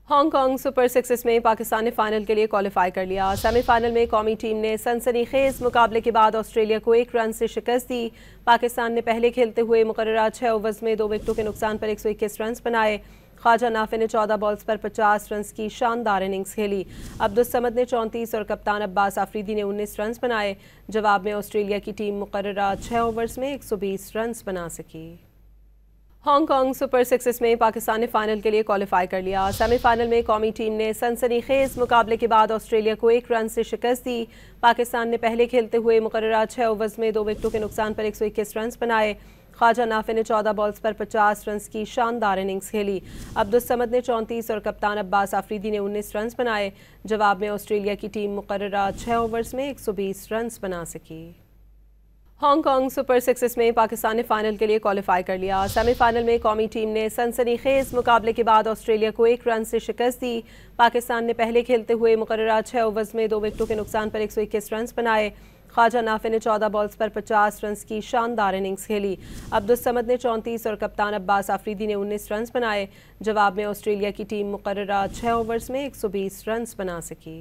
Hong Kong super sixes میں پاکستان نے final کے لیے کوالیفائی کر لیا۔ سیمی فائنل میں قومی ٹیم نے سنسنی خیز مقابلے کے بعد آسٹریلیا کو 1 رن سے شکست دی۔ پاکستان نے پہلے کھیلتے ہوئے مقررہ 6 اوورز میں 2 وکٹوں کے نقصان پر 121 رنز بنائے۔ خواجہ نافع نے 14 بالز پر 50 رنز کی شاندار اننگز کھیلی۔ عبدالصمد نے 34 اور کپتان عباس آفریدی نے 19 رنز بنائے۔ جواب میں آسٹریلیا کی ٹیم مقررہ 6 اوورز میں 120 رنز بنا سکی۔ ہانگ کانگ سپر سکسز میں پاکستان نے فائنل کے لیے کوالیفائی کر لیا۔ سیمی فائنل میں قومی ٹیم نے سنسنی خیز مقابلے کے بعد آسٹریلیا کو 1 رن سے شکست دی۔ پاکستان نے پہلے کھیلتے ہوئے مقررہ 6 اوورز میں 2 وکٹوں کے نقصان پر 121 رنز بنائے۔ خواجہ نافع نے 14 بالز پر 50 رنز کی شاندار اننگز کھیلی۔ عبدالصمد نے 34 اور کپتان عباس آفریدی نے 19 رنز بنائے۔ جواب میں آسٹریلیا کی ٹیم مقررہ 6 اوورز میں 120 رنز بنا سکی۔ ہانگ کانگ سپر سکسز میں پاکستان نے فائنل کے لیے کوالیفائی کر لیا۔ سیمی فائنل میں قومی ٹیم نے سنسنی خیز مقابلے کے بعد آسٹریلیا کو 1 رن سے شکست دی۔ پاکستان نے پہلے کھیلتے ہوئے مقررہ 6 اوورز میں 2 وکٹوں کے نقصان پر 121 رنز بنائے۔ خواجہ نافع نے 14 بالز پر 50 رنز کی شاندار اننگز کھیلی۔ عبدالصمد نے 34 اور کپتان عباس آفریدی نے 19 رنز بنائے۔ جواب میں آسٹریلیا کی ٹیم مقررہ 6 اوورز میں 120 رنز بنا سکی۔